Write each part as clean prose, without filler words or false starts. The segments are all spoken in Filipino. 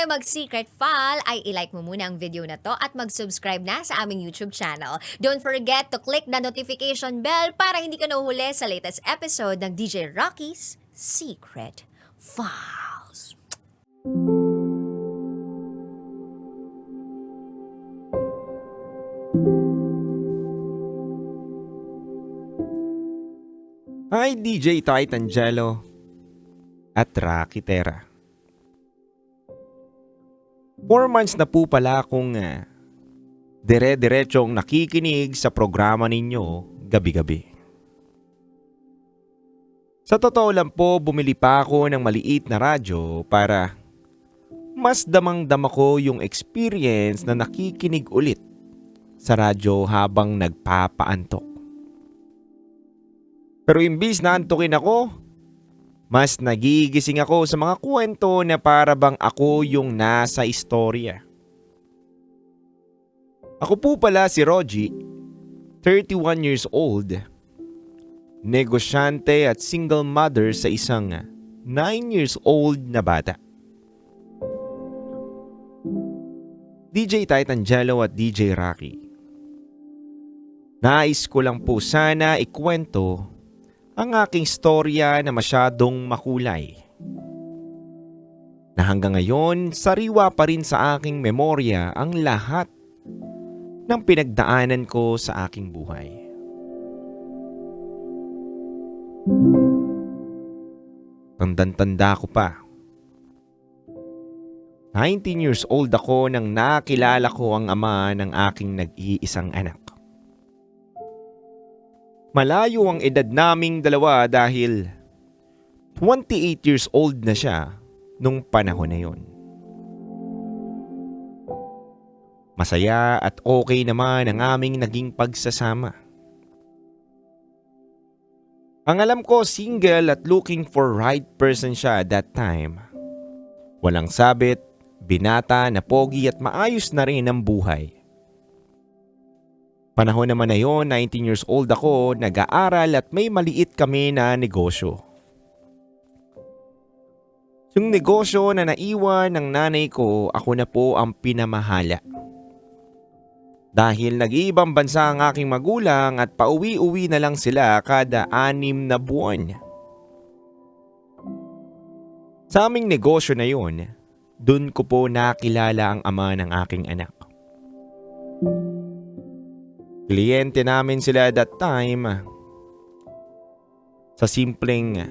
mag-secret file ay ilike mo muna ang video na to at mag-subscribe na sa aming YouTube channel. Don't forget to click the notification bell para hindi ka nahuhuli sa latest episode ng DJ Rocky's Secret Files. Hi DJ Titangelo at Rocky Terra. 4 months na po pala akong dire-diretsong nakikinig sa programa ninyo gabi-gabi. Sa totoo lang po, bumili pa ako ng maliit na radyo para mas damang-dama ko yung experience na nakikinig ulit sa radyo habang nagpapaantok. Pero imbis na antukin ako, mas nagigising ako sa mga kwento na para bang ako yung nasa istorya. Ako po pala si Rogie, 31 years old, negosyante at single mother sa isang 9 years old na bata. DJ Titangelo at DJ Rocky. Nais ko lang po sana ikwento ang aking storya na masyadong makulay. Na hanggang ngayon, sariwa pa rin sa aking memorya ang lahat ng pinagdaanan ko sa aking buhay. Tandang-tanda ko pa. 19 years old ako nang nakilala ko ang ama ng aking nag-iisang anak. Malayo ang edad naming dalawa dahil 28 years old na siya nung panahon na yon. Masaya at okay naman ang aming naging pagsasama. Ang alam ko, single at looking for right person siya that time. Walang sabit, binata na pogi at maayos na rin ang buhay. Panahon naman na yon, 19 years old ako, nag-aaral at may maliit kami na negosyo. Yung negosyo na naiwan ng nanay ko, ako na po ang pinamahala. Dahil nag-iibang bansa ang aking magulang at pauwi-uwi na lang sila kada 6 na buwan. Sa aming negosyo na yon, dun ko po nakilala ang ama ng aking anak. Kliyente namin sila that time. Sa simpleng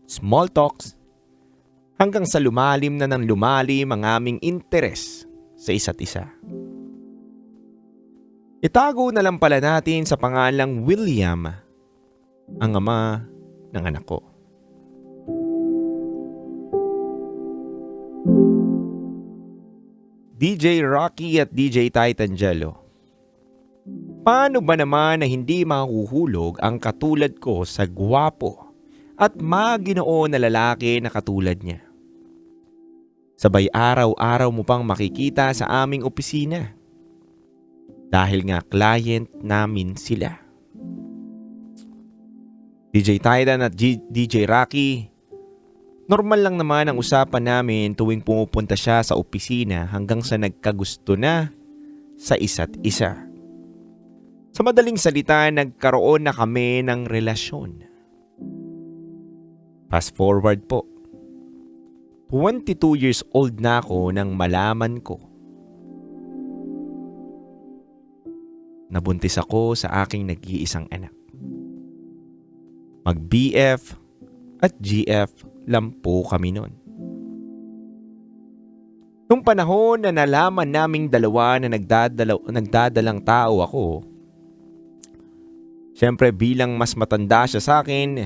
small talks hanggang sa lumalim na ng lumalim ang aming interes sa isa't isa. Itago na lang pala natin sa pangalang William ang ama ng anak ko. DJ Rocky at DJ Titangelo. Paano ba naman na hindi mahuhulog ang katulad ko sa gwapo at maginoo na lalaki na katulad niya? Sabay araw-araw mo pang makikita sa aming opisina. Dahil nga client namin sila. DJ Titan at DJ Rocky, normal lang naman ang usapan namin tuwing pumupunta siya sa opisina hanggang sa nagkagusto na sa isa't isa. Sa madaling salita, nagkaroon na kami ng relasyon. Fast forward po. 22 years old na ako nang malaman ko. Nabuntis ako sa aking nag-iisang anak. Mag-BF at GF lang po kami nun. Nung panahon na nalaman naming dalawa na nagdadalang tao ako, siyempre bilang mas matanda siya sa akin,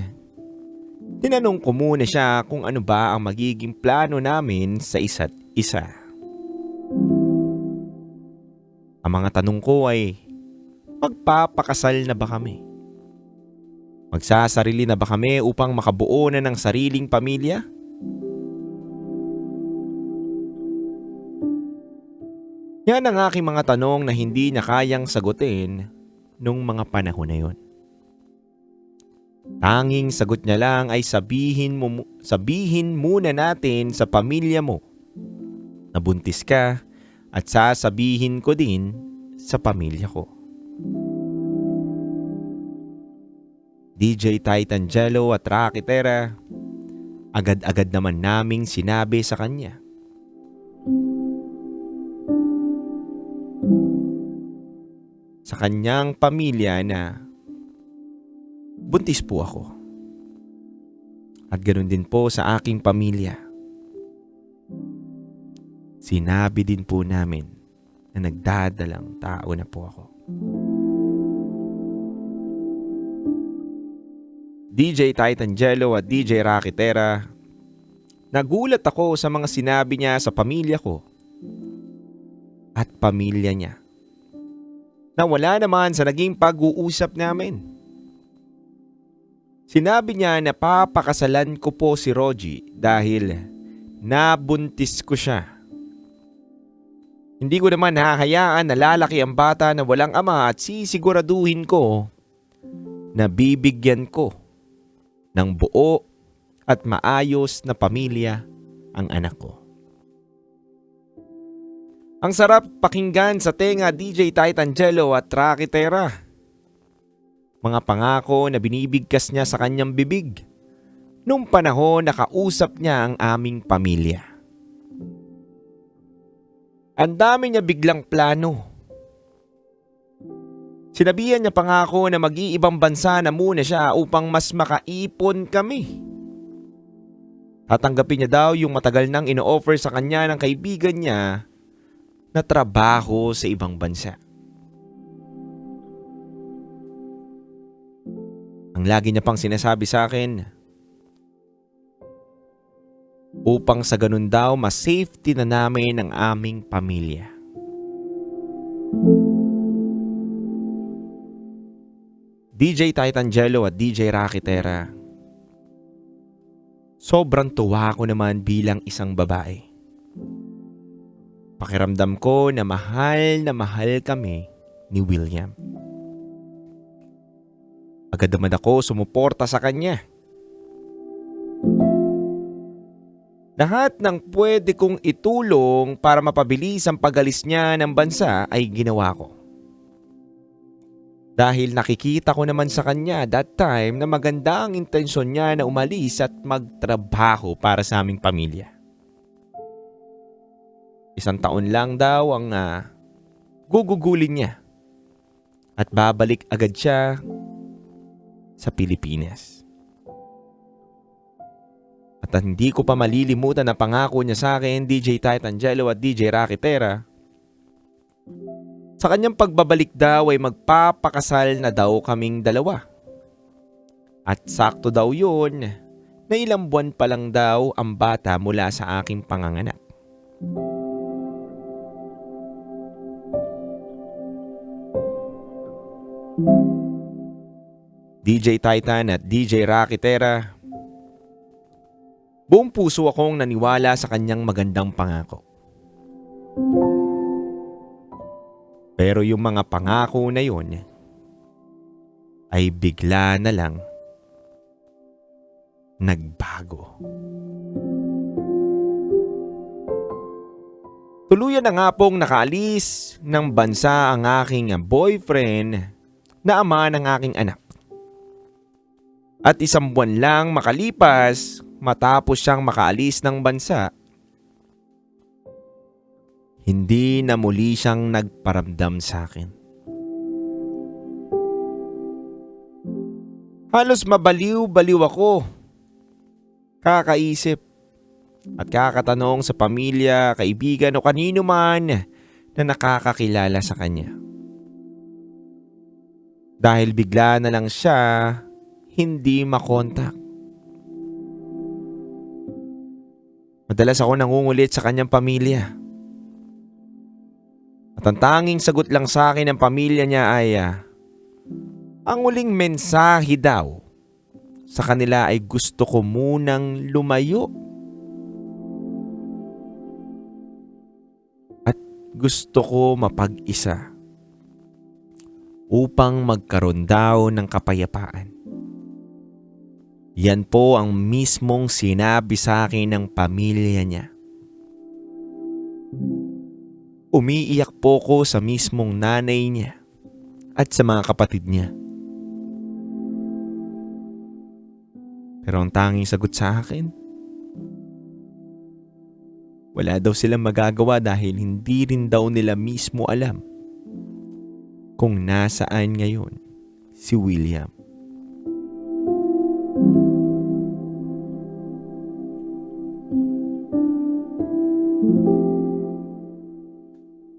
tinanong ko muna siya kung ano ba ang magiging plano namin sa isa't isa. Ang mga tanong ko ay, magpapakasal na ba kami? Magsasarili na ba kami upang makabuo na ng sariling pamilya? Yan ang aking mga tanong na hindi na kayang sagutin nung mga panahon na yon. Tanging sagot niya lang ay sabihin muna natin sa pamilya mo Nabuntis ka at sasabihin ko din sa pamilya ko. DJ Titan Jello at Rocky Terra, agad-agad naman naming sinabi sa kanya. Sa kanyang pamilya na buntis po ako. At ganoon din po sa aking pamilya. Sinabi din po namin na nagdadalang tao na po ako. DJ Titan Jello at DJ Rocky Terra, nagulat ako sa mga sinabi niya sa pamilya ko at pamilya niya na wala naman sa naging pag-uusap namin. Sinabi niya na papakasalan ko po si Rogie dahil nabuntis ko siya. Hindi ko naman hahayaan na lalaki ang bata na walang ama at sisiguraduhin ko na bibigyan ko ng buo at maayos na pamilya ang anak ko. Ang sarap pakinggan sa tenga DJ Titan Jello at Rocky Terra. Mga pangako na binibigkas niya sa kanyang bibig nung panahon na kausap niya ang aming pamilya. Ang dami niya biglang plano. Sinabihan niya pangako na mag-iibang bansa na muna siya upang mas makaipon kami. Tatanggapin niya daw yung matagal nang ino-offer sa kanya ng kaibigan niya na trabaho sa ibang bansa. Ang lagi niya pang sinasabi sa akin, upang sa ganun daw mas safety na namin ang aming pamilya. DJ Titan Jello at DJ Rocky Terra, sobrang tuwa ko naman bilang isang babae. Pakiramdam ko na mahal kami ni William. Agad naman ako sumuporta sa kanya. Lahat ng pwede kong itulong para mapabilis ang pag-alis niya ng bansa ay ginawa ko. Dahil nakikita ko naman sa kanya that time na maganda ang intensyon niya na umalis at magtrabaho para sa aming pamilya. 1 taon lang daw ang gugugulin niya at babalik agad siya sa Pilipinas. At hindi ko pa malilimutan na pangako niya sa akin, DJ Titan Jello at DJ Rocky Terra. Sa kanyang pagbabalik daw ay magpapakasal na daw kaming dalawa. At sakto daw yun na ilang buwan pa lang daw ang bata mula sa aking panganganak. DJ Titan at DJ Rocky Terra, buong puso akong naniwala sa kanyang magandang pangako. Pero yung mga pangako na yun ay bigla na lang nagbago. Tuluyan na nga pong nakaalis ng bansa ang aking boyfriend na ama ng aking anak. At 1 buwan lang makalipas matapos siyang makaalis ng bansa, hindi na muli siyang nagparamdam sa akin. Halos mabaliw-baliw ako. Kakaisip at kakatanong sa pamilya, kaibigan o kanino man na nakakakilala sa kanya. Dahil bigla na lang siya hindi makontak. Madalas ako nangungulit sa kanyang pamilya. At ang tanging sagot lang sa akin ng pamilya niya ay ang huling mensahe daw sa kanila ay gusto ko munang lumayo. At gusto ko mapag-isa upang magkaroon daw ng kapayapaan. Yan po ang mismong sinabi sa akin ng pamilya niya. Umiiyak po ko sa mismong nanay niya at sa mga kapatid niya. Pero ang tanging sagot sa akin, wala daw silang magagawa dahil hindi rin daw nila mismo alam kung nasaan ngayon si William.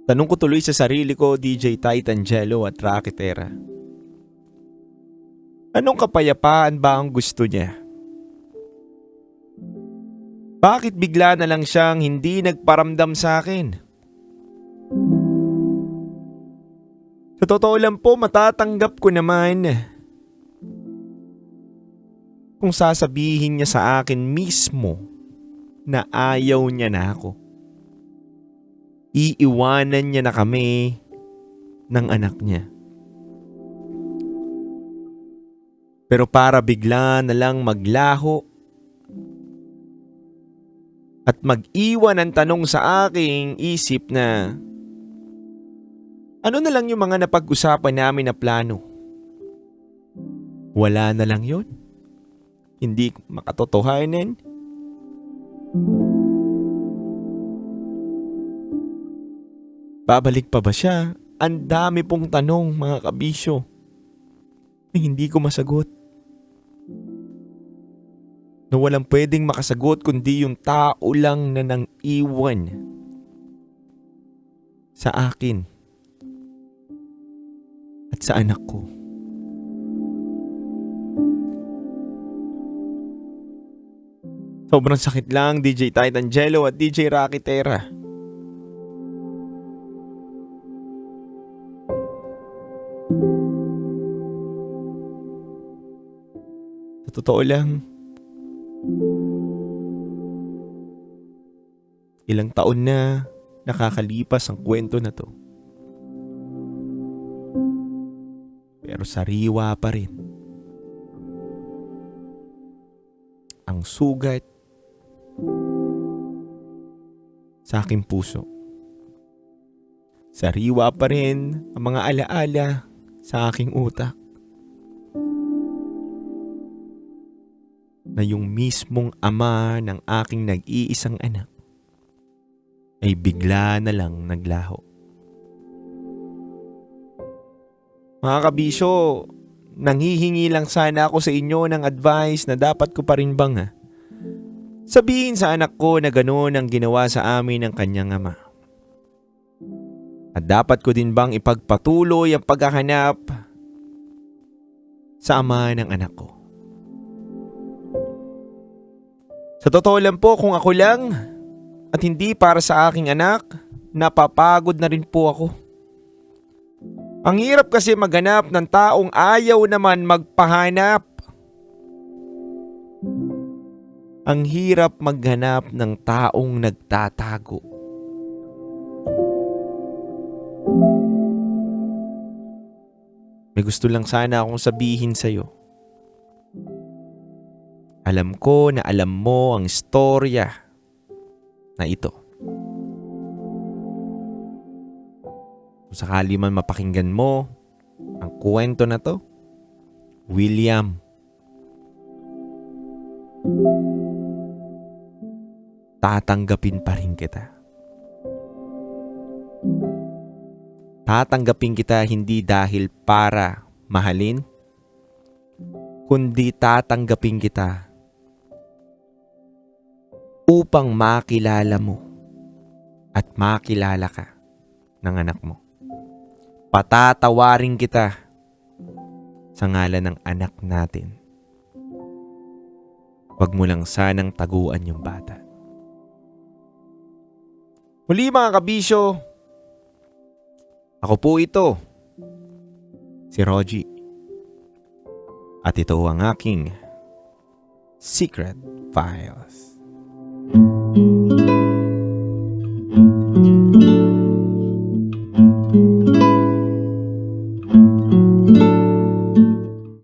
Tanong ko tuloy sa sarili ko, DJ Titangelo at Rakitera. Anong kapayapaan ba ang gusto niya? Bakit bigla na lang siyang hindi nagparamdam sa akin? Sa totoo lang po, matatanggap ko naman kung sasabihin niya sa akin mismo na ayaw niya na ako. Iiwanan niya na kami ng anak niya. Pero para bigla na lang maglaho at mag-iwan ng tanong sa aking isip na ano na lang yung mga napag-usapan namin na plano? Wala na lang yun? Hindi makatotohanan? Babalik pa ba siya? Ang dami pong tanong, mga kabisyo, na hindi ko masagot. Na walang pwedeng makasagot kundi yung tao lang na nang iwan sa akin at sa anak ko. Sobrang sakit lang, DJ Titangelo at DJ Rakitera. Sa totoo lang, ilang taon na nakakalipas ang kwento na to. Pero sariwa pa rin ang sugat sa aking puso. Sariwa pa rin ang mga alaala sa aking utak. Na yung mismong ama ng aking nag-iisang anak ay bigla na lang naglaho. Mga kabisyo, nanghihingi lang sana ako sa inyo ng advice na dapat ko pa rin bang sabihin sa anak ko na gano'n ang ginawa sa amin ng kanyang ama. At dapat ko din bang ipagpatuloy ang paghahanap sa ama ng anak ko. Sa totoo lang po, kung ako lang at hindi para sa aking anak, napapagod na rin po ako. Ang hirap kasi maghanap ng taong ayaw naman magpahanap. Ang hirap maghanap ng taong nagtatago. May gusto lang sana akong sabihin sa'yo. Alam ko na alam mo ang istorya na ito. Kung sakali man mapakinggan mo ang kwento na to, William, tatanggapin pa rin kita. Tatanggapin kita hindi dahil para mahalin, kundi tatanggapin kita upang makilala mo at makilala ka ng anak mo. Patatawarin kita sa ngalan ng anak natin. Huwag mo lang sanang taguan yung bata. Muli mga kabisyo, ako po ito, si Rogie. At ito ang aking Secret Files.